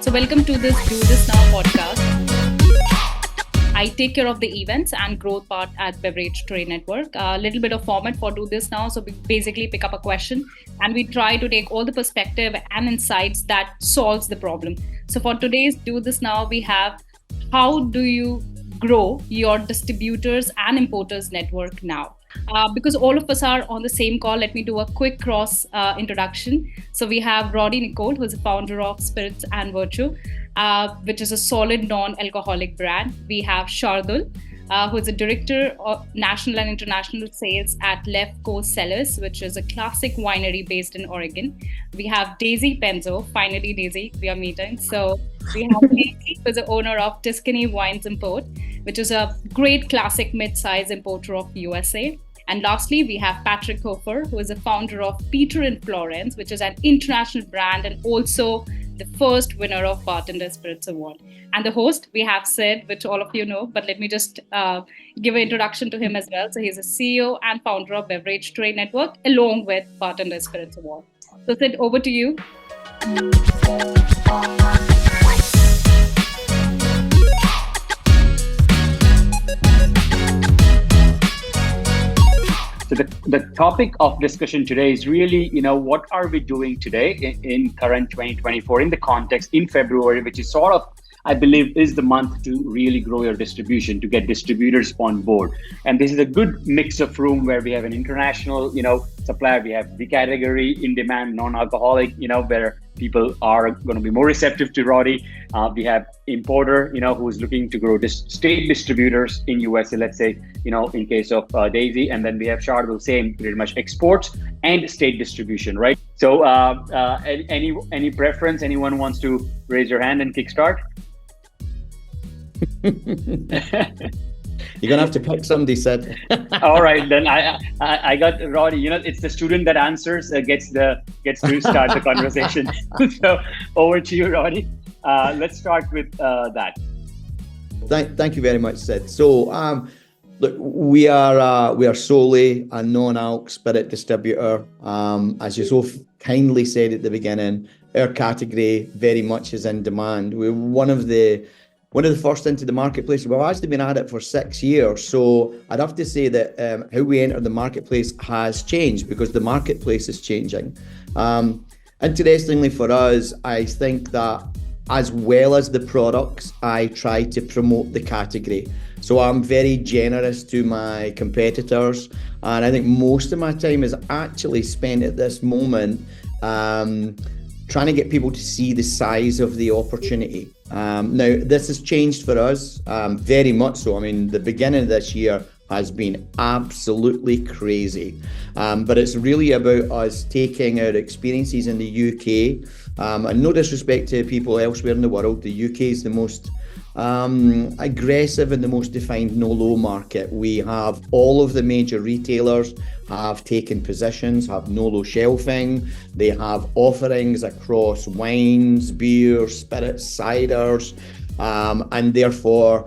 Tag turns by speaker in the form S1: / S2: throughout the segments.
S1: So, welcome to this Do This Now podcast. I take care of the events and growth part at Beverage Trade Network. A little bit of format for Do This Now. So, we basically pick up a question and we try to take all the perspective and insights that solves the problem. So, for today's Do This Now, we have how do you grow your distributors and importers network now? Because all of us are on the same call, let me do a quick cross introduction. So we have Roddy Nicole, who is the founder of Spirits and Virtue, which is a solid non-alcoholic brand. We have Shardul, who is a director of national and international sales at Left Coast Cellars, which is a classic winery based in Oregon. We have Daisy Penzo. Finally, Daisy, we are meeting. So we have Daisy, who is the owner of Tuscany Wines Import, which is a great classic mid-size importer of USA. And lastly, we have Patrick Hofer, who is the founder of Peter in Florence, which is an international brand and also the first winner of Bartender Spirits Award. And the host, we have Sid, which all of you know, but let me just give an introduction to him as well. So he's a CEO and founder of Beverage Trade Network, along with Bartender Spirits Award. So Sid, over to you.
S2: So the topic of discussion today is really, what are we doing today in current 2024 in the context in February, which is sort of, I believe, is the month to really grow your distribution, to get distributors on board. And this is a good mix of room where we have an international, supplier. We have the category in demand, non-alcoholic, where people are going to be more receptive to Roddy. We have importer, who is looking to grow state distributors in USA, let's say, in case of Daisy. And then we have Shardul, same pretty much exports and state distribution, right? So any preference? Anyone wants to raise your hand and kickstart?
S3: You're gonna have to pick somebody, Sid.
S2: All right, then I got Roddy. It's the student that answers gets to start the conversation. So over to you, Roddy. Let's start with that.
S3: Thank you very much, Sid. So look, we are solely a non-alc spirit distributor. As you so kindly said at the beginning, our category very much is in demand. We're one of the first into the marketplace. We've actually been at it for 6 years. So I'd have to say that how we enter the marketplace has changed because the marketplace is changing. Interestingly for us, I think that as well as the products, I try to promote the category. So I'm very generous to my competitors. And I think most of my time is actually spent at this moment trying to get people to see the size of the opportunity. Now, this has changed for us very much so. I mean, the beginning of this year has been absolutely crazy. But it's really about us taking our experiences in the UK. And no disrespect to people elsewhere in the world, the UK is the most aggressive and the most defined no-low market. We have all of the major retailers have taken positions, have no-low shelving. They have offerings across wines, beers, spirits, ciders. And therefore,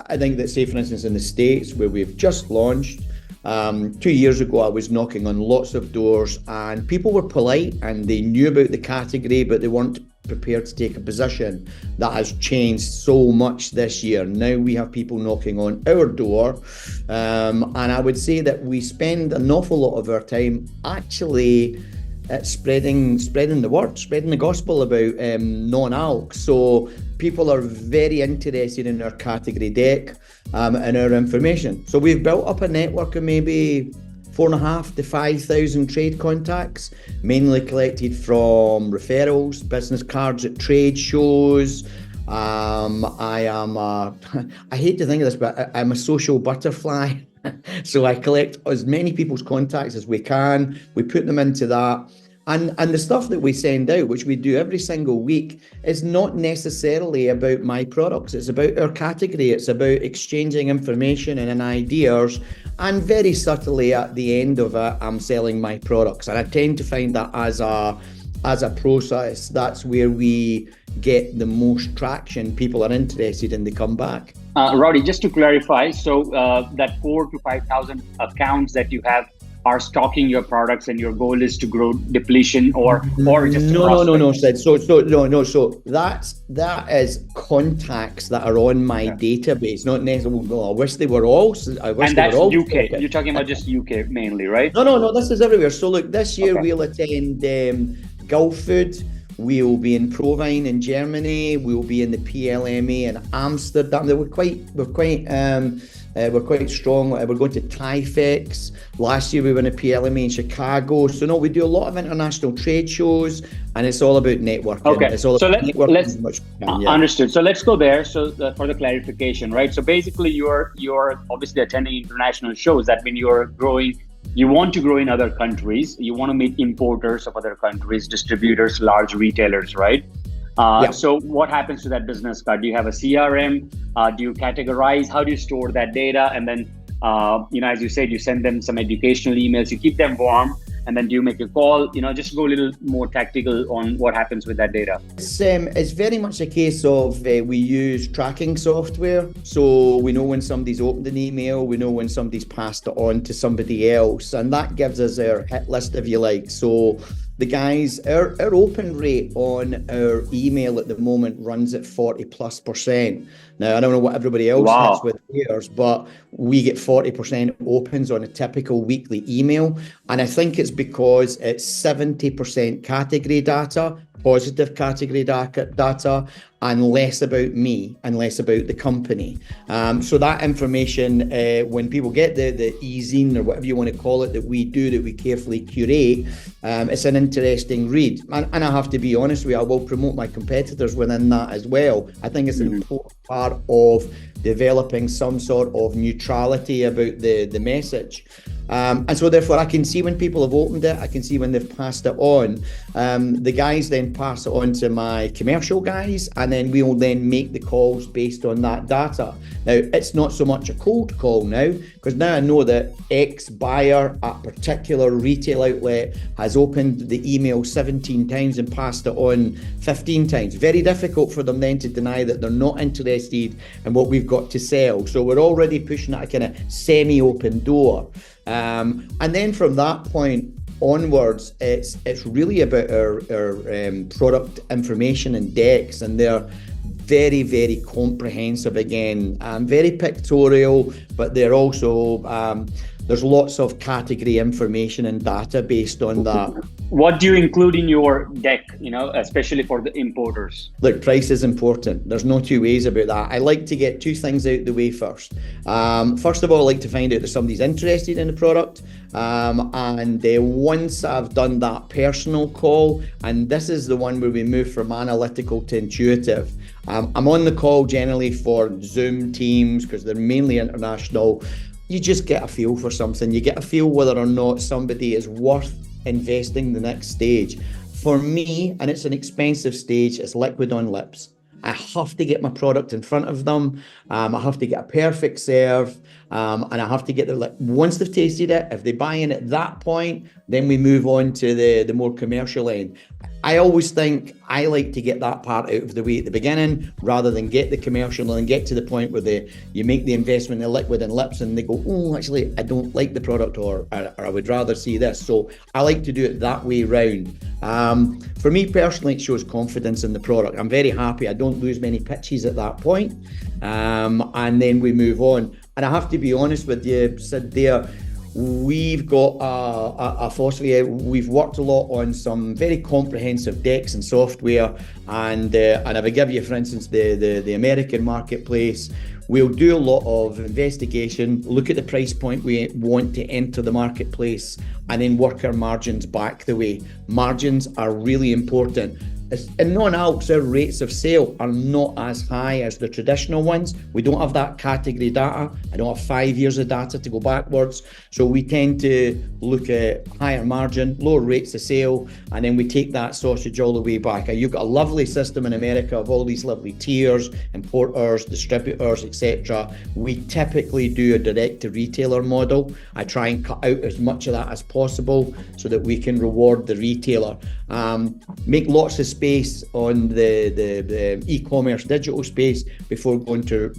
S3: I think that, say, for instance, in the States, where we've just launched, 2 years ago, I was knocking on lots of doors and people were polite and they knew about the category, but they weren't prepared to take a position. That has changed so much this year. Now we have people knocking on our door. And I would say that we spend an awful lot of our time actually spreading the word, spreading the gospel about non-alc. So people are very interested in our category deck and our information. So we've built up a network of maybe 4,500 to 5,000 trade contacts, mainly collected from referrals, business cards at trade shows. I hate to think of this, but I'm a social butterfly. So I collect as many people's contacts as we can. We put them into that. And the stuff that we send out, which we do every single week, is not necessarily about my products. It's about our category. It's about exchanging information and ideas. And very subtly at the end of it, I'm selling my products. And I tend to find that as a process, that's where we get the most traction. People are interested and they come back.
S2: Roddy, just to clarify, so that 4,000 to 5,000 accounts that you have are stocking your products and your goal is to grow depletion or just
S3: no, Sid. So that is contacts that are on my database, not necessarily. Well, I wish they were all.
S2: And that's UK. You're talking about just UK mainly, right?
S3: No. This is everywhere. So look, this year we'll attend Gulf Food. We'll be in Provine in Germany. We'll be in the PLMA in Amsterdam. We're quite strong. We're going to TIFEX. Last year we were in a PLMA in Chicago. So no, we do a lot of international trade shows, and it's all about networking.
S2: Okay,
S3: it's all about
S2: networking. Understood. So let's go there. So for the clarification, right? So basically, you're obviously attending international shows. That means you're growing. You want to grow in other countries. You want to meet importers of other countries, distributors, large retailers, right? So what happens to that business card? Do you have a CRM? Do you categorize? How do you store that data? And then, as you said, you send them some educational emails. You keep them warm. And then do you make a call? Just go a little more tactical on what happens with that data.
S3: It's very much a case of we use tracking software. So we know when somebody's opened an email, we know when somebody's passed it on to somebody else. And that gives us our hit list, if you like. So the guys, our open rate on our email at the moment runs at 40+%. Now, I don't know what everybody else hits with theirs, but we get 40% opens on a typical weekly email. And I think it's because it's 70% category data, positive category data, and less about me and less about the company. So that information, when people get the e-zine or whatever you want to call it, that we carefully curate, it's an interesting read. And I have to be honest with you, I will promote my competitors within that as well. I think it's an important part of developing some sort of neutrality about the message. And so therefore I can see when people have opened it, I can see when they've passed it on. The guys then pass it on to my commercial guys, and then we'll then make the calls based on that data. Now, it's not so much a cold call now, because now I know that X buyer at particular retail outlet has opened the email 17 times and passed it on 15 times. Very difficult for them then to deny that they're not interested in what we've got to sell. So we're already pushing at a kind of semi-open door. And then from that point onwards, it's really about our product information and decks, and they're very, very comprehensive again, very pictorial, but they're also, there's lots of category information and data based on that.
S2: What do you include in your deck, especially for the importers?
S3: Look, price is important. There's no two ways about that. I like to get two things out the way first. First of all, I like to find out that somebody's interested in the product. And once I've done that personal call, and this is the one where we move from analytical to intuitive. I'm on the call generally for Zoom Teams because they're mainly international. You just get a feel for something. You get a feel whether or not somebody is worth investing the next stage. For me, and it's an expensive stage, it's liquid on lips. I have to get my product in front of them. I have to get a perfect serve, and I have to get their once they've tasted it. If they buy in at that point, then we move on to the more commercial end. I always think I like to get that part out of the way at the beginning, rather than get the commercial and get to the point where you make the investment in liquid and lips, and they go, oh, actually, I don't like the product, or I would rather see this. So I like to do it that way round. For me personally, it shows confidence in the product. I'm very happy. I don't lose many pitches at that point. And then we move on. And I have to be honest with you, Sid, there, we've got a philosophy. We've worked a lot on some very comprehensive decks and software. And if I give you, for instance, the American marketplace, we'll do a lot of investigation, look at the price point we want to enter the marketplace, and then work our margins back the way. Margins are really important. In non-alcs, our rates of sale are not as high as the traditional ones. We don't have that category data. I don't have 5 years of data to go backwards. So we tend to look at higher margin, lower rates of sale, and then we take that sausage all the way back. You've got a lovely system in America of all these lovely tiers, importers, distributors, etc. We typically do a direct-to-retailer model. I try and cut out as much of that as possible so that we can reward the retailer. Make lots of space on the e-commerce digital space before going to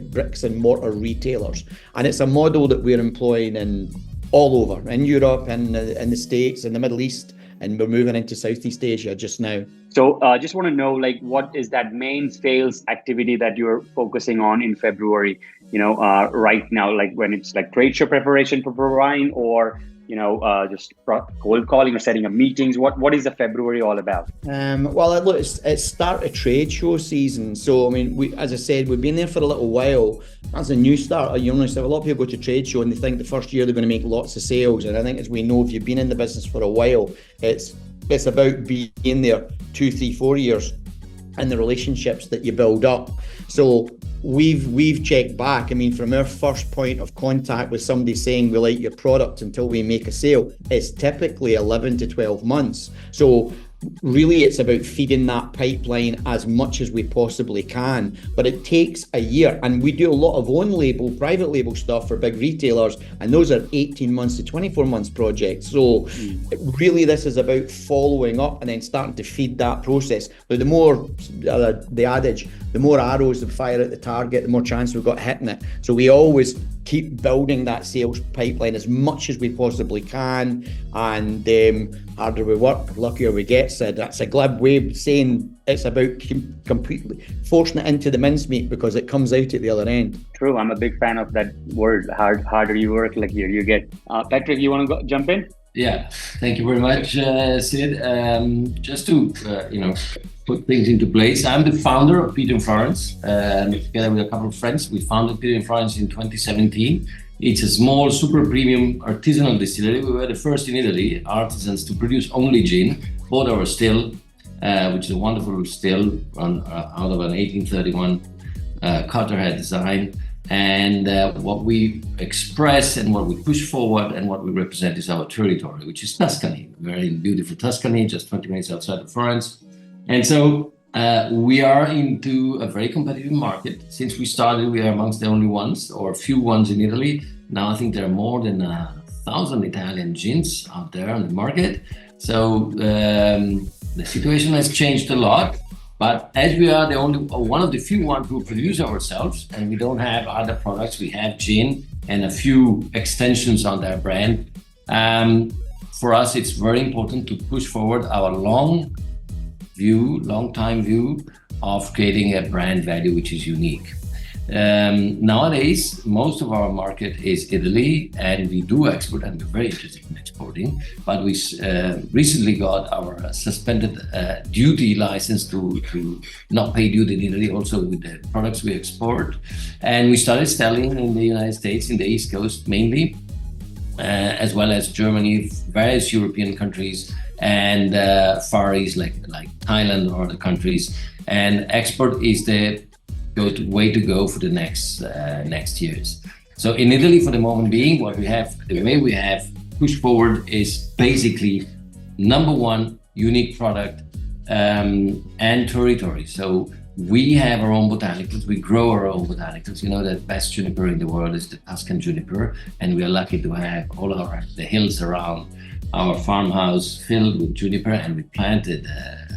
S3: bricks and mortar retailers, and it's a model that we're employing in all over, in Europe and in the States, in the Middle East, and we're moving into Southeast Asia just now.
S2: So just want to know, like, what is that main sales activity that you're focusing on in February, right now, like when it's like trade show preparation for wine, or just cold calling or setting up meetings? What is the February all about?
S3: Well, look, it's start of trade show season. So, I mean, as I said, we've been there for a little while. That's a new start. A lot of people go to trade show and they think the first year they're going to make lots of sales. And I think, as we know, if you've been in the business for a while, it's about being there 2, 3, 4 years and the relationships that you build up. So we've checked back. I mean, from our first point of contact with somebody saying we like your product until we make a sale, it's typically 11 to 12 months. So really, it's about feeding that pipeline as much as we possibly can, but it takes a year. And we do a lot of private label stuff for big retailers, and those are 18 months to 24 months projects. So really, this is about following up and then starting to feed that process. But the more, the adage, the more arrows that fire at the target, the more chance we've got hitting it. So we always keep building that sales pipeline as much as we possibly can, and harder we work, luckier we get. So that's a glib way of saying it's about completely forcing it into the mincemeat, because it comes out at the other end.
S2: True, I'm a big fan of that word. Harder you work, luckier you get. Patrick, you want to jump in?
S4: Yeah, thank you very much, Sid. Just to put things into place, I'm the founder of Peter & Florence. Together with a couple of friends, we founded Peter & Florence in 2017. It's a small, super premium artisanal distillery. We were the first in Italy, artisans, to produce only gin, bought our still, which is a wonderful still out of an 1831 Cotterhead design. And what we express and what we push forward and what we represent is our territory, which is Tuscany, very beautiful Tuscany, just 20 minutes outside of Florence. And so we are into a very competitive market. Since we started, we are amongst the only ones, or few ones in Italy. Now I think there are more than 1,000 Italian gins out there on the market. So the situation has changed a lot. But as we are one of the few ones who produce ourselves, and we don't have other products, we have gin and a few extensions on their brand. For us, it's very important to push forward our long time view of creating a brand value which is unique. Nowadays, most of our market is Italy, and we do export, and we're very interested in exporting. But we recently got our suspended duty license to not pay duty in Italy, also with the products we export. And we started selling in the United States, in the East Coast mainly, as well as Germany, various European countries, and Far East like Thailand or other countries. And export is the way to go for the next years. So in Italy, for the moment being, the way we have pushed forward is basically number one, unique product and territory. So we have our own botanicals, we grow our own botanicals. You know that best juniper in the world is the Tuscan juniper, and we are lucky to have all the hills around our farmhouse filled with juniper, and we planted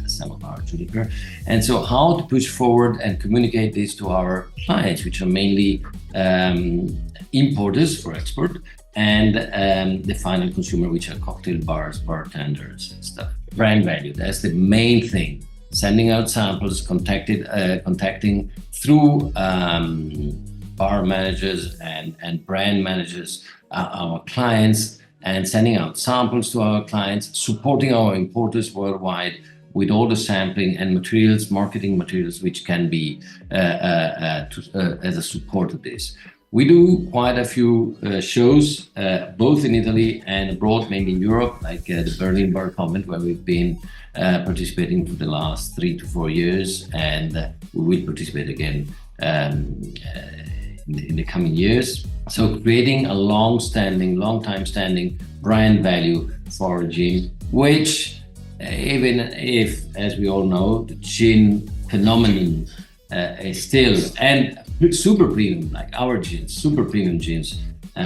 S4: some of our juniper. And so how to push forward and communicate this to our clients, which are mainly importers for export, and the final consumer, which are cocktail bars, bartenders and stuff. Brand value, that's the main thing. Sending out samples, contacting through bar managers and brand managers, our clients, and sending out samples to our clients, supporting our importers worldwide with all the sampling and materials, marketing materials, which can be as a support of this. We do quite a few shows, both in Italy and abroad, mainly in Europe, like the Berlin Bar Convent, where we've been participating for the last 3 to 4 years, and we will participate again in the coming years. So creating a long time standing brand value for a gin, which even if, as we all know, the gin phenomenon is still, and super premium, like our gins, super premium gins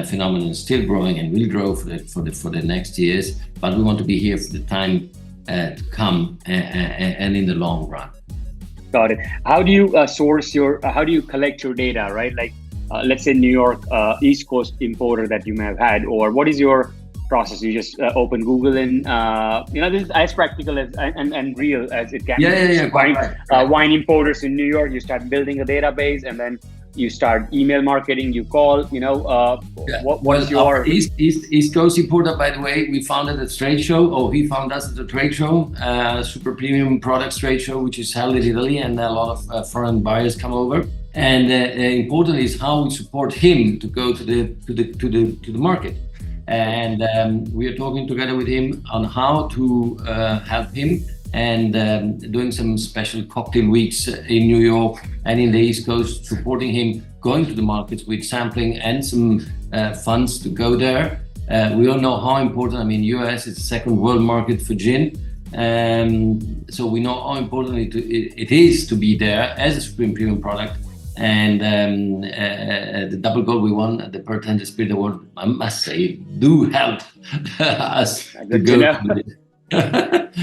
S4: phenomenon is still growing and will grow for the next years. But we want to be here for the time to come and in the long run.
S2: Got it. How do you how do you collect your data, right? Like, let's say New York East Coast importer that you may have had, or what is your process? You just open Google and this is as practical as and real as it can be. Wine importers in New York, you start building a database, and then you start email marketing, you call, what's your
S4: East Coast importer, by the way, we found it at trade show, or he found us at the trade show, super premium products trade show, which is held in Italy, and a lot of foreign buyers come over. And important is how we support him to go to the market. And we are talking together with him on how to help him, and doing some special cocktail weeks in New York and in the East Coast, supporting him going to the markets with sampling and some funds to go there. We all know how important, US is the second world market for gin. So we know how important it is to be there as a supreme premium product. And the double gold we won at the Bartender Spirit Award, I must say, do help us to go.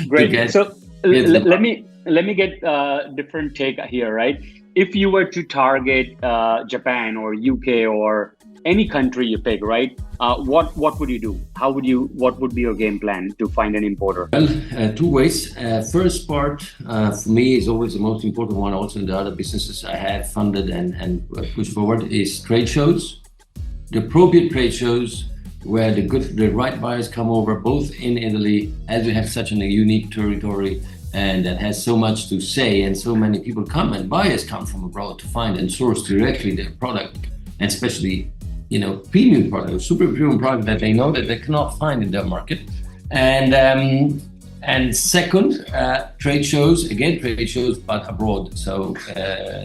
S2: Great. So let me get a different take here, right? If you were to target Japan or UK or any country you pick, right? What would you do? What would be your game plan to find an importer?
S4: Well, two ways. First part for me is always the most important one. Also in the other businesses I have funded and pushed forward is trade shows, the appropriate trade shows where the right buyers come over, both in Italy, as we have such a unique territory and that has so much to say, and so many people come and buyers come from abroad to find and source directly their product, and especially premium product, super premium product that they know that they cannot find in their market. And second, trade shows, but abroad. So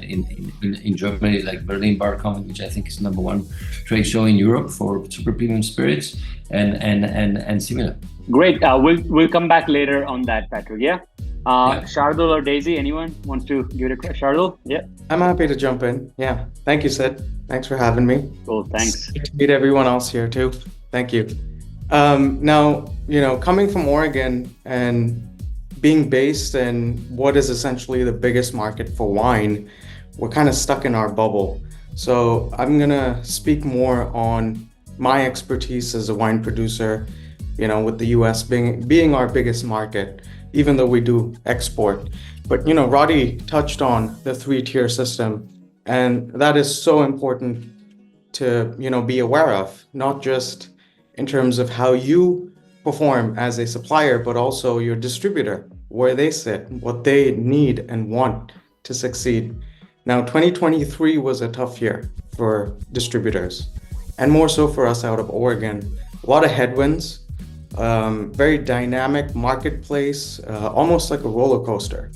S4: in Germany, like Berlin Bar Comet, which I think is #1 trade show in Europe for super premium spirits, and similar.
S2: Great. We'll come back later on that, Patrick. Yeah. Shardul or Daisy, anyone wants to give it a crack? Shardul? Yeah.
S5: I'm happy to jump in. Yeah. Thank you, Sid. Thanks for having me.
S2: Cool. Thanks.
S5: Good to meet everyone else here too. Thank you. Now, coming from Oregon and being based in what is essentially the biggest market for wine, we're kind of stuck in our bubble. So I'm going to speak more on my expertise as a wine producer, with the US being our biggest market, even though we do export. But, Roddy touched on the 3-tier system, and that is so important to, be aware of, not just in terms of how you perform as a supplier, but also your distributor, where they sit, what they need and want to succeed. Now, 2023 was a tough year for distributors, and more so for us out of Oregon. A lot of headwinds, very dynamic marketplace, almost like a roller coaster,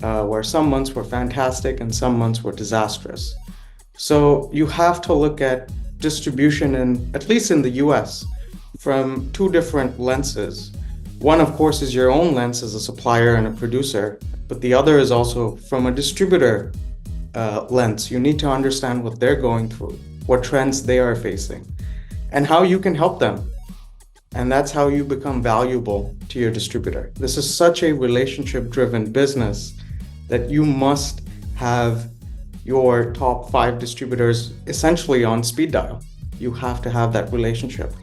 S5: where some months were fantastic and some months were disastrous. So you have to look at distribution, at least in the US, from two different lenses. One, of course, is your own lens as a supplier and a producer, but the other is also from a distributor lens. You need to understand what they're going through, what trends they are facing, and how you can help them. And that's how you become valuable to your distributor. This is such a relationship-driven business that you must have your top 5 distributors essentially on speed dial. You have to have that relationship.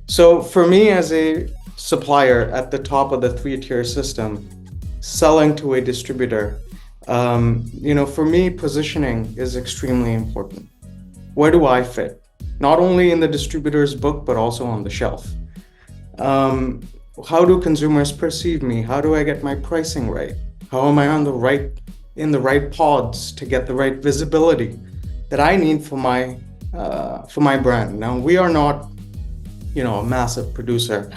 S5: So for me as a supplier at the top of the 3-tier system, selling to a distributor, for me, positioning is extremely important. Where do I fit? Not only in the distributor's book, but also on the shelf. How do consumers perceive me? How do I get my pricing right? How am I in the right pods to get the right visibility that I need for my brand? Now, we are not, a massive producer.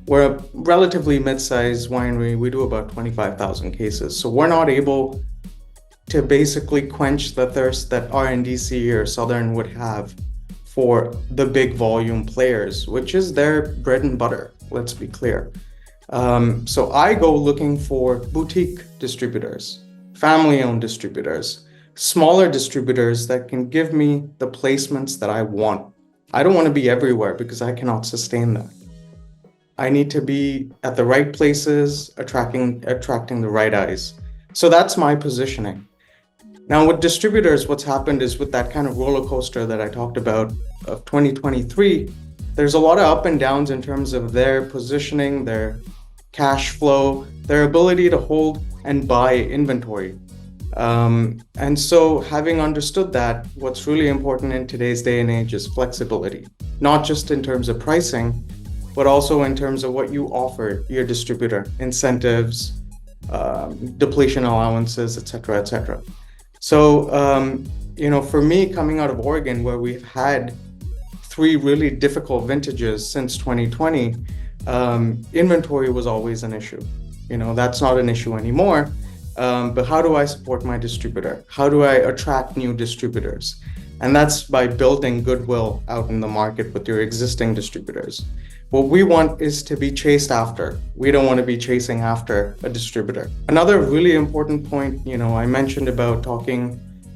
S5: We're a relatively mid-sized winery. We do about 25,000 cases. So we're not able to basically quench the thirst that RNDC or Southern would have for the big volume players, which is their bread and butter, let's be clear. So I go looking for boutique distributors, family-owned distributors, smaller distributors that can give me the placements that I want. I don't want to be everywhere because I cannot sustain that. I need to be at the right places, attracting the right eyes. So that's my positioning. Now with distributors, what's happened is with that kind of roller coaster that I talked about of 2023, there's a lot of up and downs in terms of their positioning, their cash flow, their ability to hold and buy inventory. And so having understood that, what's really important in today's day and age is flexibility, not just in terms of pricing, but also in terms of what you offer your distributor, incentives, depletion allowances, et cetera, et cetera. So, for me, coming out of Oregon, where we've had 3 really difficult vintages since 2020, inventory was always an issue. That's not an issue anymore. But how do I support my distributor? How do I attract new distributors? And that's by building goodwill out in the market with your existing distributors. What we want is to be chased after. We don't want to be chasing after a distributor. Another really important point, I mentioned about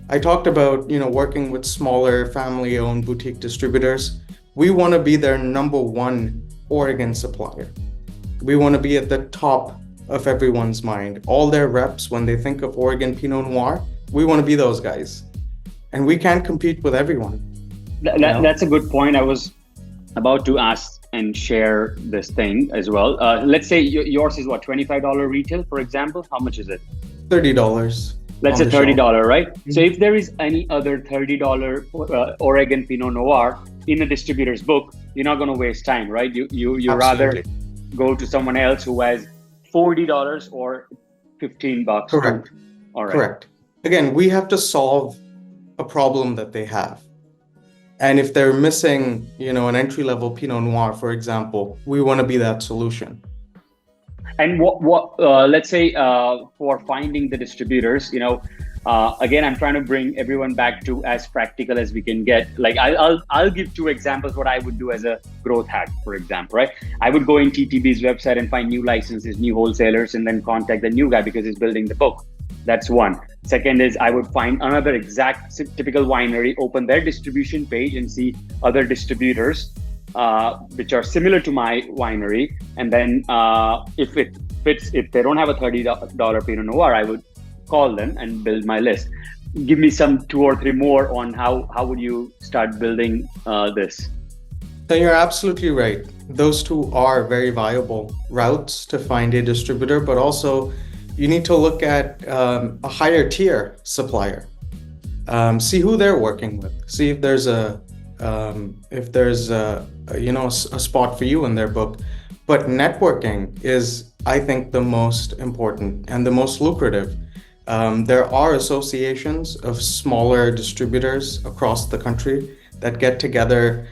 S5: I talked about, working with smaller family-owned boutique distributors. We want to be their number 1 Oregon supplier. We want to be at the top of everyone's mind. All their reps, when they think of Oregon Pinot Noir, we want to be those guys. And we can't compete with everyone.
S2: That's a good point. I was about to ask and share this thing as well. Let's say yours is what, $25 retail, for example? How much is it?
S5: $30.
S2: Let's say $30, right? Mm-hmm. So if there is any other $30 Oregon Pinot Noir in a distributor's book, you're not going to waste time, right? You rather go to someone else who has $40 or $15.
S5: Correct.
S2: All right.
S5: Correct. Again, we have to solve a problem that they have. And if they're missing, an entry-level Pinot Noir, for example, we want to be that solution.
S2: And let's say for finding the distributors, again, I'm trying to bring everyone back to as practical as we can get. Like I'll give 2 examples what I would do as a growth hack, for example, right? I would go in TTB's website and find new licenses, new wholesalers, and then contact the new guy because he's building the book. That's one. Second is I would find another exact typical winery, open their distribution page and see other distributors which are similar to my winery. And then if it fits, if they don't have a $30 Pinot Noir, I would call them and build my list. Give me some 2 or 3 more on how would you start building this?
S5: So you're absolutely right. Those 2 are very viable routes to find a distributor, but also you need to look at a higher tier supplier. See who they're working with. See if there's a spot for you in their book. But networking is, I think, the most important and the most lucrative. There are associations of smaller distributors across the country that get together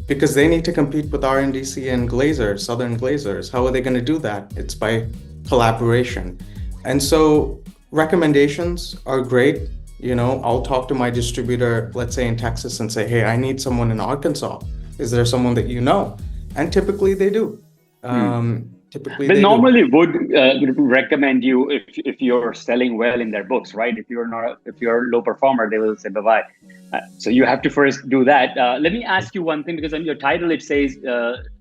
S5: because they need to compete with RNDC and Glazers, Southern Glazers. How are they going to do that? It's by collaboration. And so recommendations are great. I'll talk to my distributor, let's say in Texas, and say, hey, I need someone in Arkansas. Is there someone that you know? And typically they do.
S2: They normally would recommend you if you're selling well in their books, right? If you're a low performer, they will say bye-bye. So you have to first do that. Let me ask you one thing, because on your title it says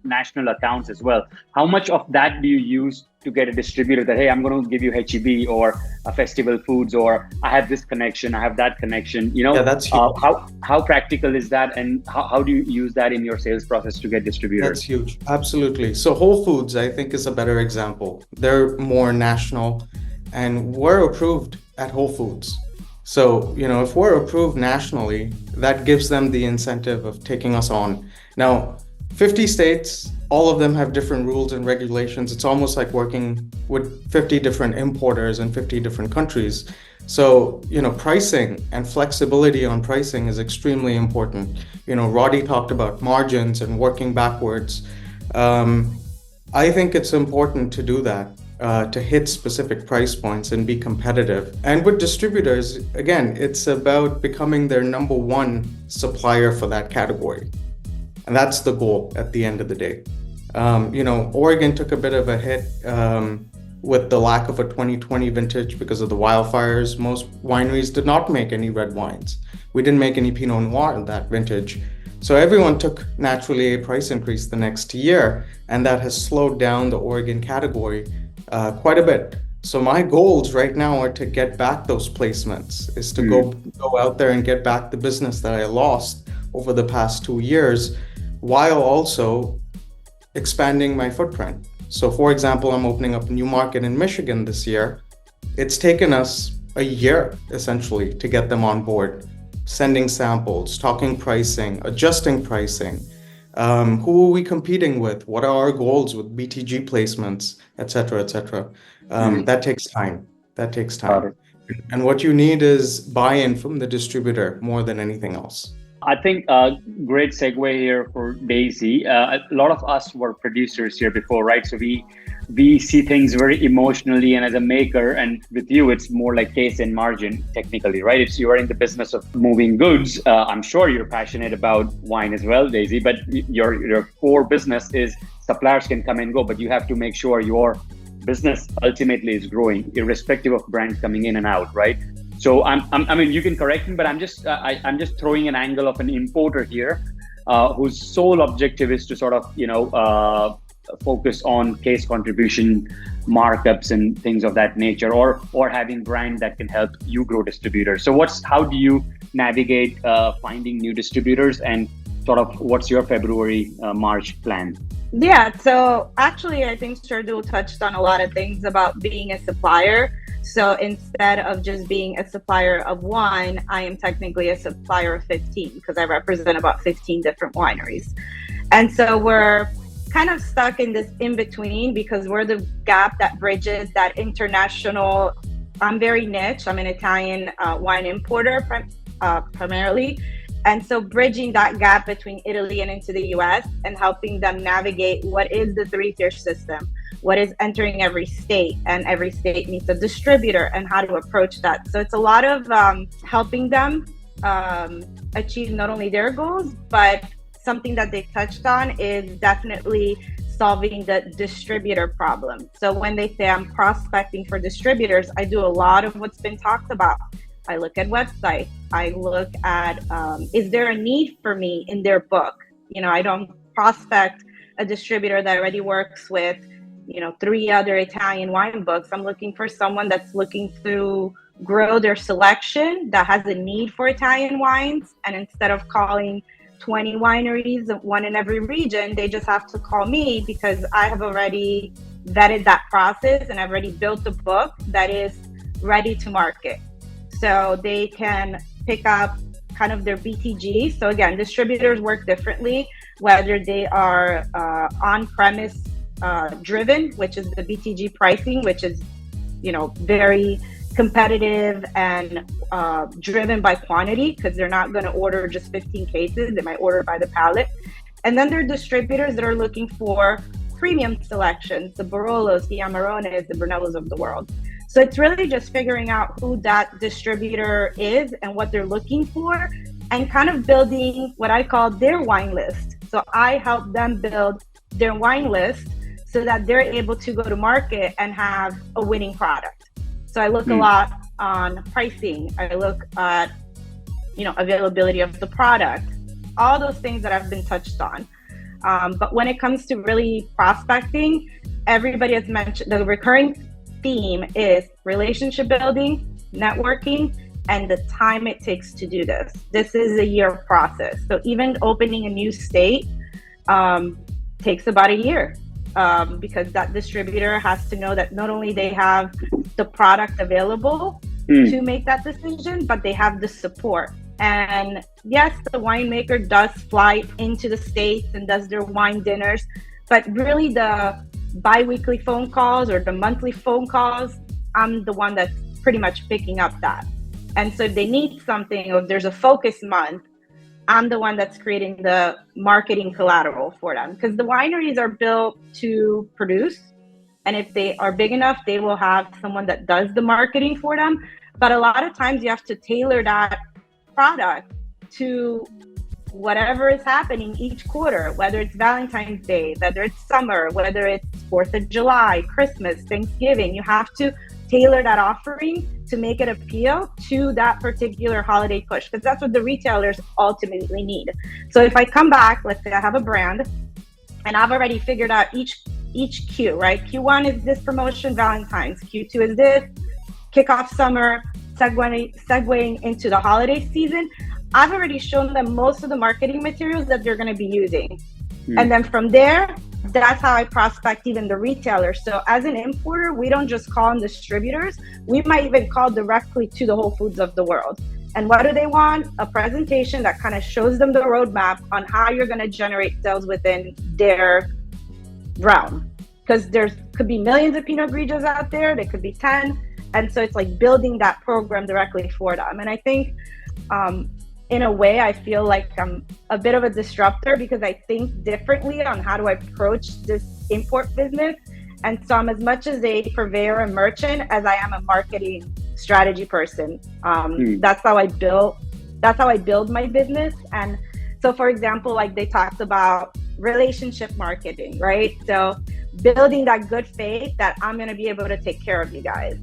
S2: national accounts as well. How much of that do you use to get a distributor that, hey, I'm going to give you HEB or a Festival Foods, or I have this connection, I have that connection,
S5: Yeah, that's huge.
S2: How practical is that, and how do you use that in your sales process to get distributors?
S5: That's huge. Absolutely. So Whole Foods, I think, is a better example. They're more national, and we're approved at Whole Foods. So, if we're approved nationally, that gives them the incentive of taking us on. Now, 50 states, all of them have different rules and regulations. It's almost like working with 50 different importers in 50 different countries. So, pricing and flexibility on pricing is extremely important. Roddy talked about margins and working backwards. I think it's important to do that, to hit specific price points and be competitive. And with distributors, again, it's about becoming their number 1 supplier for that category. And that's the goal at the end of the day. Oregon took a bit of a hit with the lack of a 2020 vintage because of the wildfires. Most wineries did not make any red wines. We didn't make any Pinot Noir in that vintage. So everyone took naturally a price increase the next year, and that has slowed down the Oregon category quite a bit. So my goals right now are to get back those placements, is to go out there and get back the business that I lost over the past 2 years, while also expanding my footprint. So for example, I'm opening up a new market in Michigan this year. It's taken us a year essentially to get them on board, sending samples, talking pricing, adjusting pricing. Who are we competing with? What are our goals with BTG placements, et cetera, et cetera. That takes time. That takes time. And what you need is buy-in from the distributor more than anything else.
S2: I think a great segue here for Daisy. A lot of us were producers here before, right? So we see things very emotionally, and as a maker, and with you, it's more like case and margin technically, right? If you are in the business of moving goods, I'm sure you're passionate about wine as well, Daisy, but your core business is suppliers can come and go, but you have to make sure your business ultimately is growing, irrespective of brands coming in and out, right? So I mean, you can correct me, but I'm just throwing an angle of an importer here, whose sole objective is to sort of, focus on case contribution, markups, and things of that nature, or having brand that can help you grow distributors. So how do you navigate finding new distributors, and sort of what's your February, March plan?
S6: Yeah, so actually, I think Shardul touched on a lot of things about being a supplier. So instead of just being a supplier of one, I am technically a supplier of 15 because I represent about 15 different wineries. And so we're kind of stuck in this in between because we're the gap that bridges that international. I'm very niche. I'm an Italian wine importer primarily. And so bridging that gap between Italy and into the US and helping them navigate what is the 3-tier system, what is entering every state, and every state needs a distributor and how to approach that. So it's a lot of helping them achieve not only their goals, but something that they touched on is definitely solving the distributor problem. So when they say I'm prospecting for distributors, I do a lot of what's been talked about. I look at websites. I look at, is there a need for me in their book? I don't prospect a distributor that already works with, 3 other Italian wine books. I'm looking for someone that's looking to grow their selection, that has a need for Italian wines. And instead of calling 20 wineries, one in every region, they just have to call me because I have already vetted that process and I've already built a book that is ready to market. So they can pick up kind of their BTG. So again, distributors work differently, whether they are on-premise driven, which is the BTG pricing, which is, very competitive and driven by quantity because they're not going to order just 15 cases. They might order by the pallet. And then there are distributors that are looking for premium selections, the Barolos, the Amarones, the Brunellos of the world. So it's really just figuring out who that distributor is and what they're looking for and kind of building what I call their wine list. So I help them build their wine list so that they're able to go to market and have a winning product. So I look a lot on pricing. I look at, availability of the product, all those things that have been touched on. But when it comes to really prospecting, everybody has mentioned the recurring theme is relationship building, networking, and the time it takes to do this. This is a year process. So even opening a new state takes about a year because that distributor has to know that not only they have the product available to make that decision, but they have the support. And yes, the winemaker does fly into the States and does their wine dinners, but really the bi-weekly phone calls or the monthly phone calls, I'm the one that's pretty much picking up that. And so if they need something, or if there's a focus month, I'm the one that's creating the marketing collateral for them because the wineries are built to produce. And if they are big enough, they will have someone that does the marketing for them. But a lot of times you have to tailor that product to whatever is happening each quarter, whether it's Valentine's Day, whether it's summer, whether it's 4th of July, Christmas, Thanksgiving. You have to tailor that offering to make it appeal to that particular holiday push, because that's what the retailers ultimately need. So if I come back, let's say I have a brand and I've already figured out each each Q, right? Q1 is this promotion, Valentine's. Q2 is this, kickoff summer, segueing into the holiday season. I've already shown them most of the marketing materials that they're going to be using. And then from there, that's how I prospect even the retailers. So as an importer, we don't just call on distributors. We might even call directly to the Whole Foods of the world. And what do they want? A presentation that kind of shows them the roadmap on how you're going to generate sales within their realm. Because there could be millions of Pinot Grigios out there. There could be 10. And so it's like building that program directly for them. And I think in a way, I feel like I'm a bit of a disruptor because I think differently on how to approach this import business. And so I'm as much as a purveyor and merchant as I am a marketing strategy person. That's how I build my business. And so, for example, like they talked about relationship marketing, right? So building that good faith that I'm going to be able to take care of you guys,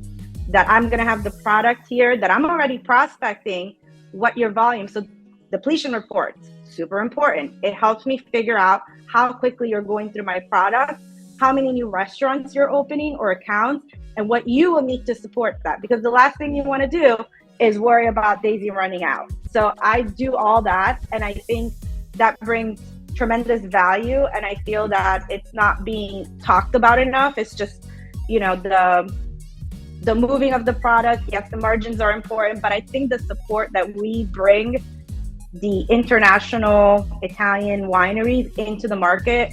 S6: that I'm going to have the product here, that I'm already prospecting what your volume. So depletion reports, super important. It helps me figure out how quickly you're going through my product, how many new restaurants you're opening or accounts, and what you will need to support that. Because the last thing you want to do is worry about Daisy running out. So I do all that. And I think that brings tremendous value. And I feel that it's not being talked about enough. It's just, you know, the moving of the product. Yes, the margins are important, but I think the support that we bring the international Italian wineries into the market,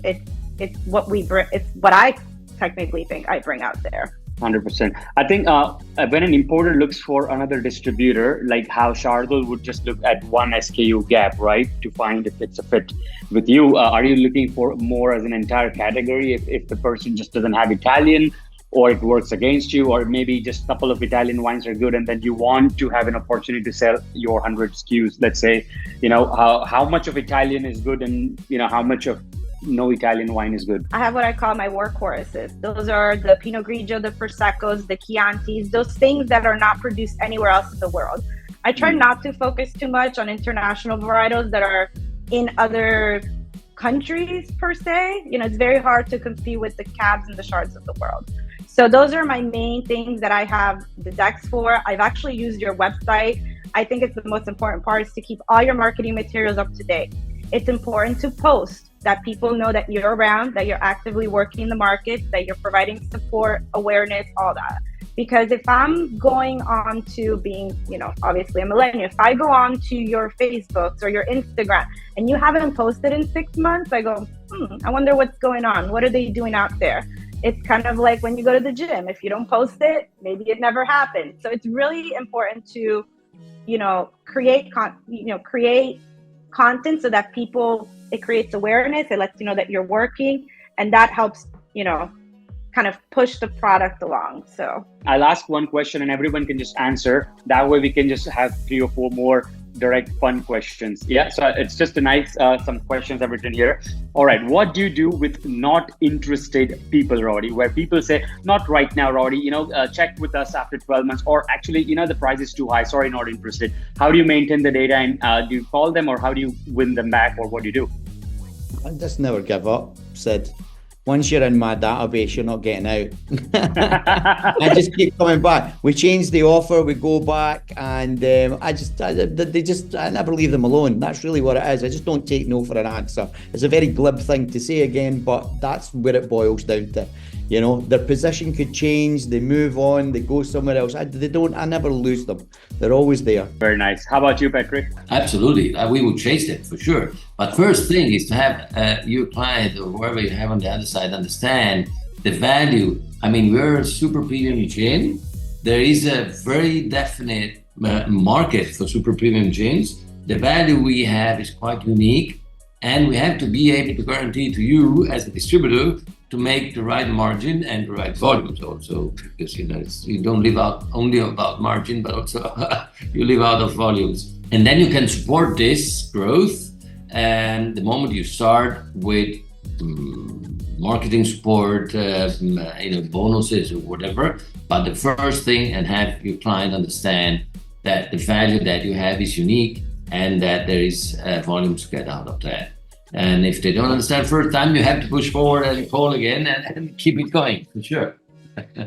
S6: it's what we bring. It's what I technically think I bring out there.
S2: 100%. I think when an importer looks for another distributor, like how Shardul would just look at one SKU gap, right, to find if it's a fit with you. Are you looking for more as an entire category if the person just doesn't have Italian, or it works against you, or maybe just a couple of Italian wines are good and then you want to have an opportunity to sell your 100 SKUs? Let's say, you know, how much of Italian is good and, you know, how much of no Italian wine is good?
S6: I have what I call my workhorses. Those are the Pinot Grigio, the Proseccos, the Chiantis, those things that are not produced anywhere else in the world. I try not to focus too much on international varietals that are in other countries per se. You know, it's very hard to compete with the Cabs and the Chards of the world. So those are my main things that I have the decks for. I've actually used your website. I think it's the most important part is to keep all your marketing materials up to date. It's important to post, that people know that you're around, that you're actively working in the market, that you're providing support, awareness, all that. Because if I'm going on to being, you know, obviously a millennial, if I go on to your Facebooks or your Instagram and you haven't posted in 6 months, I go, I wonder what's going on. What are they doing out there? It's kind of like when you go to the gym. If you don't post it, maybe it never happened. So it's really important to, you know, create content so that it creates awareness. It lets you know that you're working, and that helps, you know, kind of push the product along. So
S2: I'll ask one question and everyone can just answer. That way we can just have 3 or 4 more direct fun questions. Yeah, so it's just a nice some questions I've written here. All right, what do you do with not interested people, Roddy? Where people say, not right now, Roddy, you know, check with us after 12 months, or actually, you know, the price is too high, sorry, not interested. How do you maintain the data, and do you call them, or how do you win them back, or what do you do?
S3: I just never give up, Sid. Once you're in my database, you're not getting out. I just keep coming back. We change the offer, we go back, and I never leave them alone. That's really what it is. I just don't take no for an answer. It's a very glib thing to say again, but that's where it boils down to. You know, their position could change, they move on, they go somewhere else. I never lose them. They're always there.
S2: Very nice. How about you, Patrick?
S4: Absolutely. We will chase them for sure. But first thing is to have your client or whoever you have on the other side understand the value. I mean, we're a super premium chain. There is a very definite market for super premium chains. The value we have is quite unique, and we have to be able to guarantee to you as a distributor to make the right margin and the right volumes also, because, you know, you don't live out only about margin, but also you live out of volumes. And then you can support this growth. And the moment you start with marketing support, bonuses or whatever, but the first thing, and have your client understand that the value that you have is unique and that there is volume to get out of that. And if they don't understand first time, you have to push forward and call again and keep it going, for sure.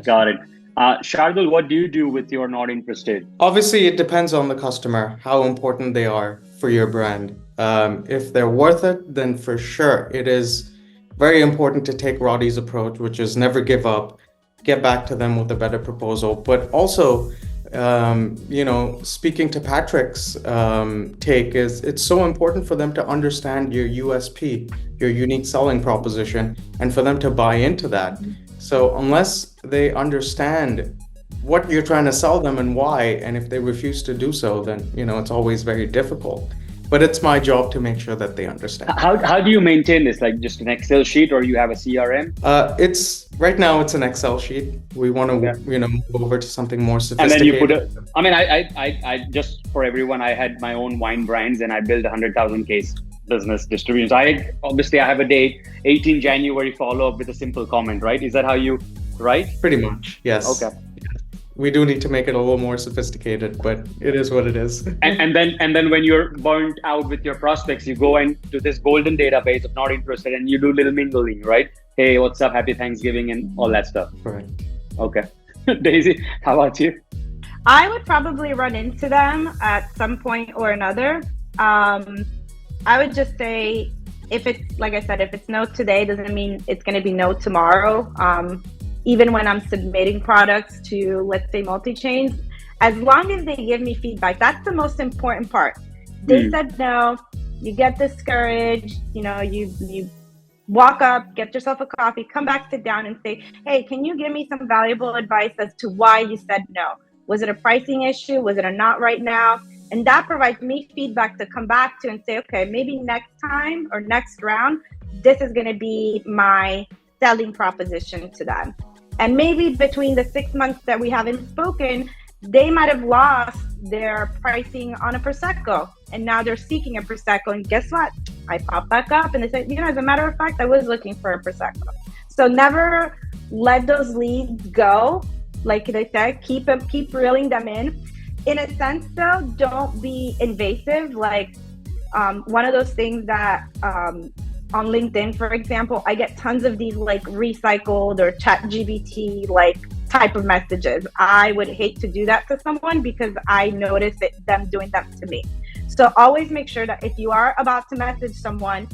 S2: Got it. Shardul, what do you do with your not interested?
S5: Obviously, it depends on the customer, how important they are for your brand. If they're worth it, then for sure, it is very important to take Roddy's approach, which is never give up, get back to them with a better proposal. But also, speaking to Patrick's take is it's so important for them to understand your USP, your unique selling proposition, and for them to buy into that. So unless they understand what you're trying to sell them and why, and if they refuse to do so, then, it's always very difficult. But it's my job to make sure that they understand.
S2: How do you maintain this? Like just an Excel sheet, or you have a CRM?
S5: Right now it's an Excel sheet. We want to, move over to something more sophisticated.
S2: And then you I just for everyone, I had my own wine brands and I built 100,000 case business distributions. I have a date, 18 January follow up with a simple comment, right? Is that how you write?
S5: Pretty much, yes.
S2: Okay.
S5: We do need to make it a little more sophisticated, but it is what it is.
S2: and then when you're burnt out with your prospects, you go into this golden database of not interested and you do little mingling, right? Hey, what's up? Happy Thanksgiving and all that stuff.
S5: Correct.
S2: Okay. Daisy, how about you?
S6: I would probably run into them at some point or another. I would just say, if it's, like I said, if it's no today, doesn't mean it's going to be no tomorrow. Even when I'm submitting products to, let's say, multi-chains, as long as they give me feedback, that's the most important part. They said no, you get discouraged, you walk up, get yourself a coffee, come back, sit down and say, hey, can you give me some valuable advice as to why you said no? Was it a pricing issue? Was it a not right now? And that provides me feedback to come back to and say, okay, maybe next time or next round, this is going to be my selling proposition to them. And maybe between the 6 months that we haven't spoken, they might have lost their pricing on a Prosecco. And now they're seeking a Prosecco. And guess what? I pop back up and they say, as a matter of fact, I was looking for a Prosecco. So never let those leads go. Like they said, keep reeling them in. In a sense, though, don't be invasive. Like one of those things that on LinkedIn, for example, I get tons of these like recycled or ChatGPT like type of messages. I would hate to do that to someone because I notice them doing that to me. So always make sure that if you are about to message someone,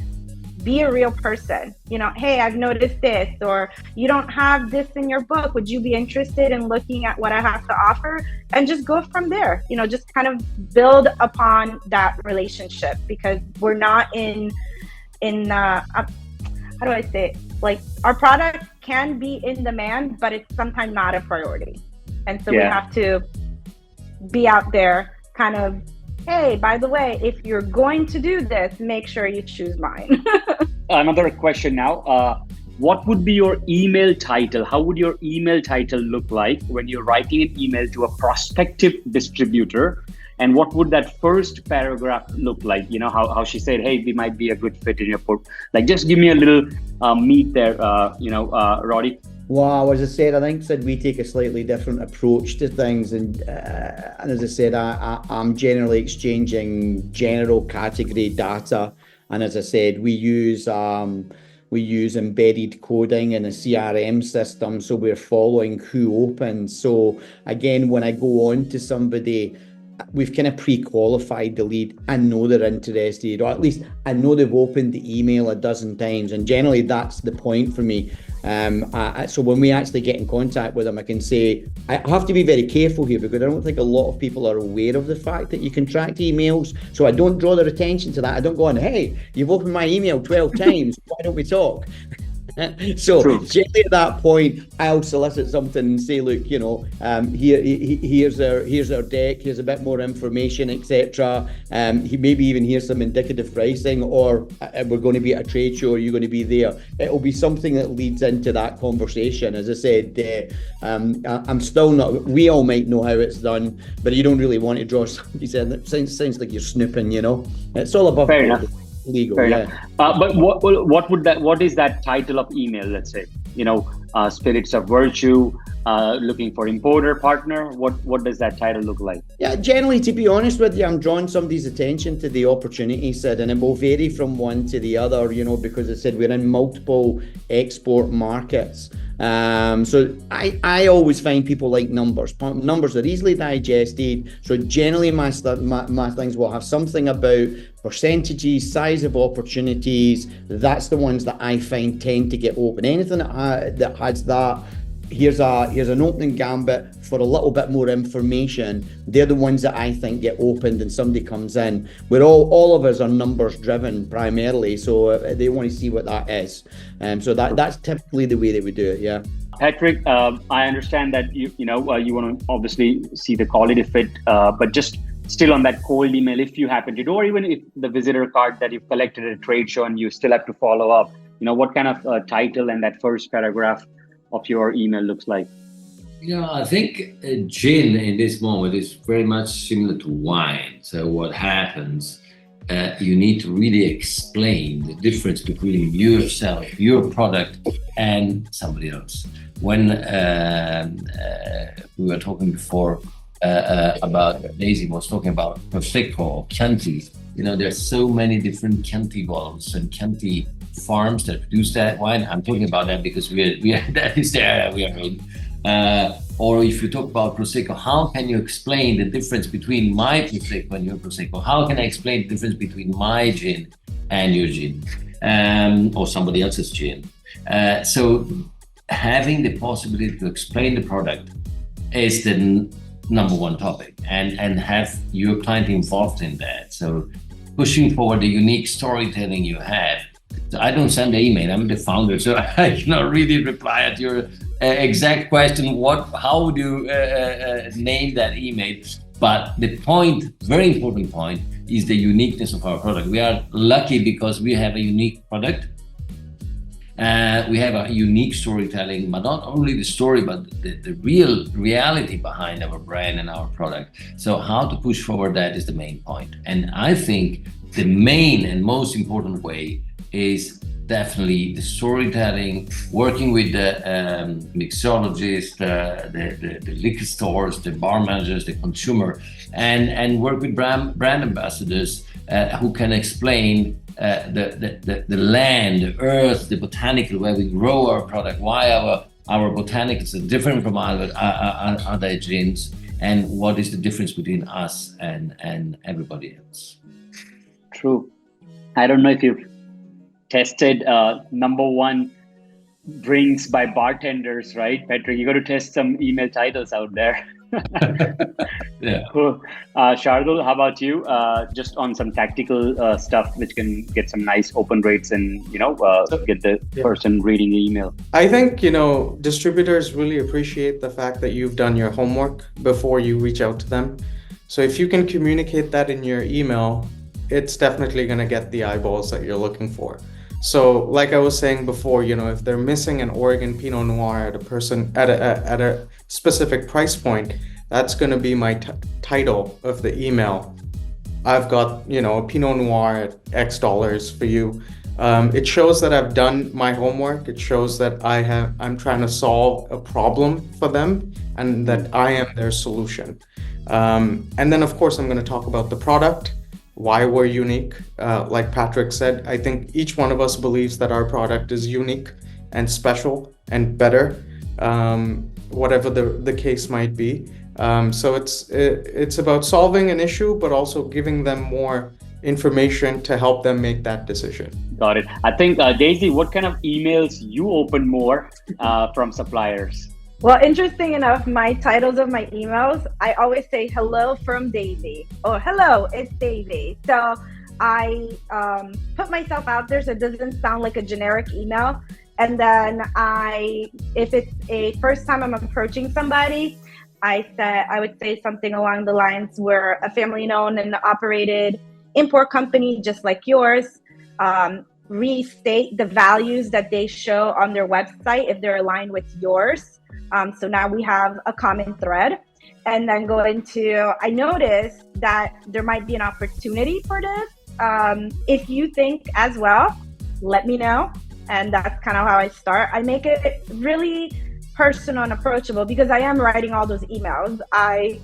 S6: be a real person. Hey, I've noticed this, or you don't have this in your book. Would you be interested in looking at what I have to offer? And just go from there. Just kind of build upon that relationship, because we're not in how do I say it? Like, our product can be in demand, but it's sometimes not a priority. And so we have to be out there kind of, hey, by the way, if you're going to do this, make sure you choose mine.
S2: Another question now. What would be your email title? How would your email title look like when you're writing an email to a prospective distributor? And what would that first paragraph look like? How she said, hey, we might be a good fit in your port. Like, just give me a little meat there, Roddy.
S3: Well, as I said, I think we take a slightly different approach to things. And as I said, I'm generally exchanging general category data. And as I said, we use embedded coding in a CRM system. So we're following who opens. So again, when I go on to somebody, we've kind of pre-qualified the lead. I know they're interested, or at least I know they've opened the email a dozen times. And generally that's the point for me. So when we actually get in contact with them, I can say, I have to be very careful here, because I don't think a lot of people are aware of the fact that you can track emails. So I don't draw their attention to that. I don't go on, hey, you've opened my email 12 times. Why don't we talk? So generally at that point, I'll solicit something and say, look, here's our deck, here's a bit more information, etc. Maybe even here's some indicative pricing, or we're going to be at a trade show, are you going to be there? It'll be something that leads into that conversation. As I said, I'm still not, we all might know how it's done, but you don't really want to draw somebody's in. It sounds like you're snooping, It's all above
S2: Fair enough.
S3: Legal.
S2: Fair enough. But what is that title of email, let's say? Spirits of Virtue, looking for importer partner? What does that title look like?
S3: Yeah, generally, to be honest with you, I'm drawing somebody's attention to the opportunity, Sid, and it will vary from one to the other, because I said we're in multiple export markets. So I always find people like numbers. Numbers are easily digested. So generally my things will have something about percentages, size of opportunities. That's the ones that I find tend to get open. Anything that has that, here's an opening gambit for a little bit more information, they're the ones that I think get opened and somebody comes in. We're all of us are numbers driven primarily, so they want to see what that is. So that's typically the way that we do it. Yeah.
S2: Patrick, I understand that you want to obviously see the quality fit, but just still on that cold email, if you happen to do, or even if the visitor card that you've collected at a trade show and you still have to follow up, what kind of title and that first paragraph of your email looks like?
S4: I think gin in this moment is very much similar to wine. So what happens, you need to really explain the difference between yourself, your product, and somebody else. When we were talking before about, Daisy was talking about Prosecco or Chianti, there's so many different Chianti bottles and Chianti farms that produce that wine. I'm talking about that because we are that is the area we are in. Or if you talk about Prosecco, how can you explain the difference between my Prosecco and your Prosecco? How can I explain the difference between my gin and your gin, or somebody else's gin? So having the possibility to explain the product is the number one topic, and have your client involved in that. So pushing forward the unique storytelling you have. So I don't send the email, I'm the founder, so I cannot really reply at your exact question, how would you name that email? But the point, very important point, is the uniqueness of our product. We are lucky because we have a unique product. We have a unique storytelling, but not only the story, but the real reality behind our brand and our product. So how to push forward that is the main point. And I think the main and most important way is definitely the storytelling, working with the mixologists, the liquor stores, the bar managers, the consumer, and work with brand ambassadors who can explain the land, the earth, the botanical, where we grow our product, why our botanicals are different from other gins, and what is the difference between us and everybody else.
S2: True. I don't know if you've tested number one drinks by bartenders, right, Patrick? You got to test some email titles out there.
S4: Yeah.
S2: Cool. Shardul, how about you? Just on some tactical stuff which can get some nice open rates and get the person reading the email.
S5: I think distributors really appreciate the fact that you've done your homework before you reach out to them. So if you can communicate that in your email, it's definitely going to get the eyeballs that you're looking for. So like I was saying before, if they're missing an Oregon Pinot Noir at a specific price point, that's going to be my title of the email. I've got, a Pinot Noir at X dollars for you. It shows that I've done my homework. It shows that I'm trying to solve a problem for them and that I am their solution. And then of course I'm going to talk about the product, why we're unique. Like Patrick said, I think each one of us believes that our product is unique and special and better, whatever the case might be. So it's about solving an issue, but also giving them more information to help them make that decision.
S2: Got it. I think, Daisy, what kind of emails you open more from suppliers?
S6: Well, interesting enough, my titles of my emails, I always say hello from Daisy, or hello, it's Daisy. So I put myself out there so it doesn't sound like a generic email. And then if it's a first time I'm approaching somebody, I would say something along the lines where a family owned and operated import company, just like yours, restate the values that they show on their website if they're aligned with yours. So now we have a common thread, and then go into, I noticed that there might be an opportunity for this. If you think as well, let me know. And that's kind of how I start. I make it really personal and approachable because I am writing all those emails. I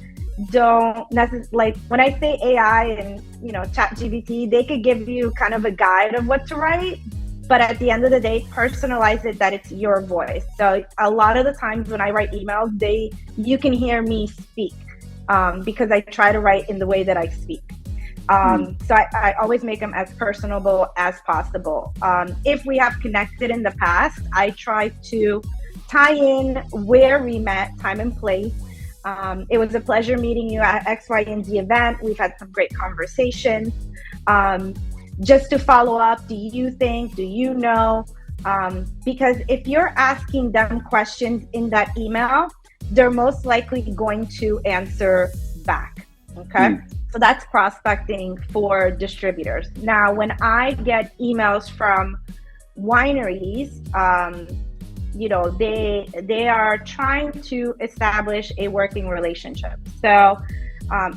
S6: don't necessarily, like when I say AI and, ChatGPT, they could give you kind of a guide of what to write. But at the end of the day, personalize it that it's your voice. So a lot of the times when I write emails, you can hear me speak because I try to write in the way that I speak. So I always make them as personable as possible. If we have connected in the past, I try to tie in where we met, time and place. It was a pleasure meeting you at X, Y, and Z event. We've had some great conversations. Just to follow up, do you think, do you know? Because if you're asking them questions in that email, they're most likely going to answer back, okay? So that's prospecting for distributors. Now, when I get emails from wineries, they are trying to establish a working relationship. So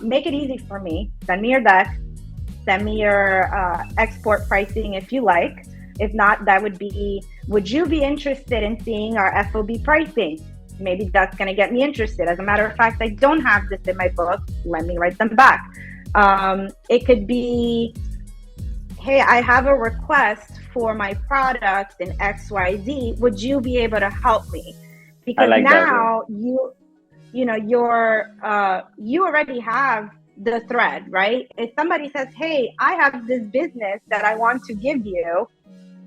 S6: make it easy for me. Send me your deck. Send me your export pricing if you like. If not, that would be, would you be interested in seeing our FOB pricing? Maybe that's going to get me interested. As a matter of fact, I don't have this in my book. Let me write them back. It could be, hey, I have a request for my product in XYZ. Would you be able to help me? Because now you already have the thread, right? If somebody says, hey, I have this business that I want to give you,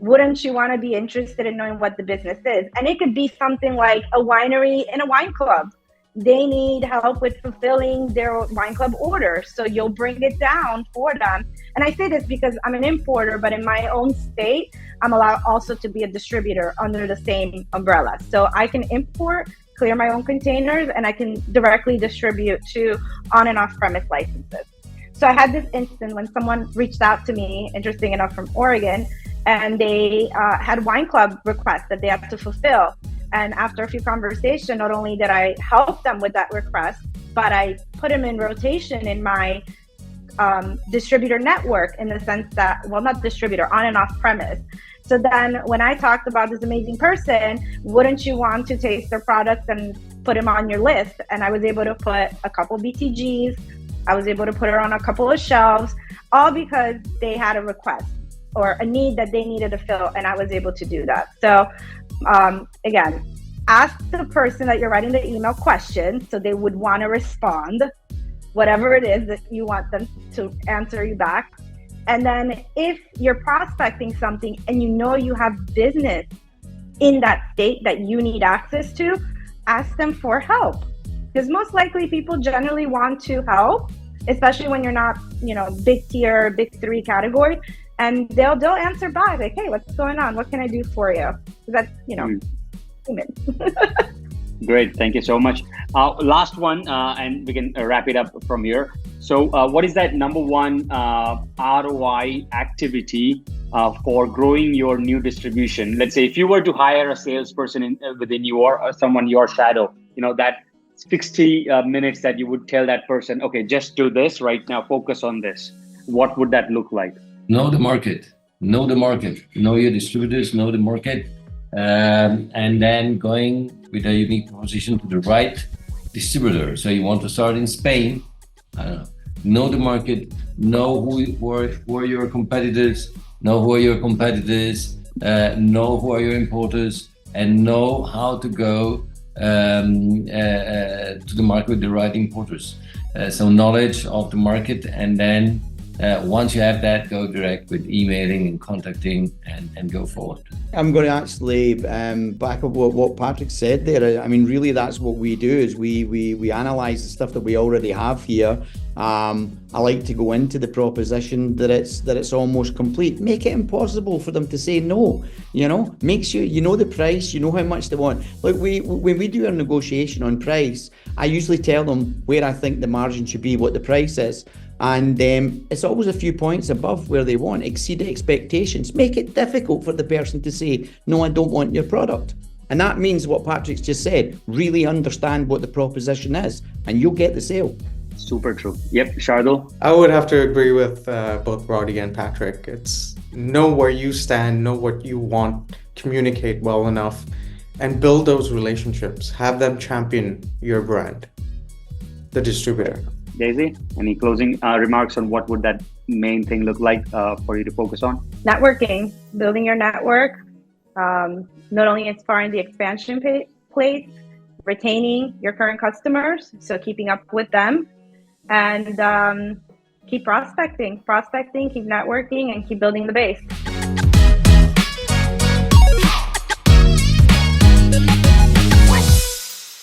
S6: wouldn't you want to be interested in knowing what the business is? And it could be something like a winery and a wine club. They need help with fulfilling their wine club order. So you'll bring it down for them. And I say this because I'm an importer, but in my own state, I'm allowed also to be a distributor under the same umbrella. So I can import, clear my own containers, and I can directly distribute to on and off premise licenses. So I had this instance when someone reached out to me, interesting enough, from Oregon, and they had wine club requests that they had to fulfill. And after a few conversations, not only did I help them with that request, but I put them in rotation in my distributor network, in the sense that, well, not distributor, on and off premise. So then when I talked about this amazing person, wouldn't you want to taste their products and put him on your list? And I was able to put a couple BTGs. I was able to put her on a couple of shelves, all because they had a request or a need that they needed to fill. And I was able to do that. So again, ask the person that you're writing the email questions so they would want to respond, whatever it is that you want them to answer you back. And then if you're prospecting something and you know you have business in that state that you need access to, ask them for help. Because most likely people generally want to help, especially when you're not, big tier, big three category. And they'll answer back like, hey, what's going on? What can I do for you? That's, human.
S2: Great. Thank you so much. Last one, and we can wrap it up from here. So what is that number one ROI activity for growing your new distribution? Let's say if you were to hire a salesperson within someone your shadow, that 60 minutes that you would tell that person, okay, just do this right now, focus on this. What would that look like?
S4: Know the market. Know your distributors, know the market. And then going with a unique proposition to the right distributor. So you want to start in Spain, I don't know the market, know who are your competitors, know who are your importers, and know how to go to the market with the right importers. So knowledge of the market, and then once you have that, go direct with emailing and contacting and go forward.
S3: I'm going to actually back up what Patrick said there. I mean, really, that's what we do is we analyze the stuff that we already have here. I like to go into the proposition that it's almost complete. Make it impossible for them to say no. Make sure you know the price, you know how much they want. Like when we do a negotiation on price, I usually tell them where I think the margin should be, what the price is. And it's always a few points above where they want. Exceed expectations. Make it difficult for the person to say, no, I don't want your product. And that means what Patrick's just said, really understand what the proposition is, and you'll get the sale.
S2: Super true. Yep, Shardul.
S5: I would have to agree with both Roddy and Patrick. It's know where you stand, know what you want, communicate well enough, and build those relationships. Have them champion your brand, the distributor.
S2: Daisy, any closing remarks on what would that main thing look like for you to focus on?
S6: Networking, building your network, not only as far in the expansion place, retaining your current customers, so keeping up with them, and keep prospecting, keep networking, and keep building the base.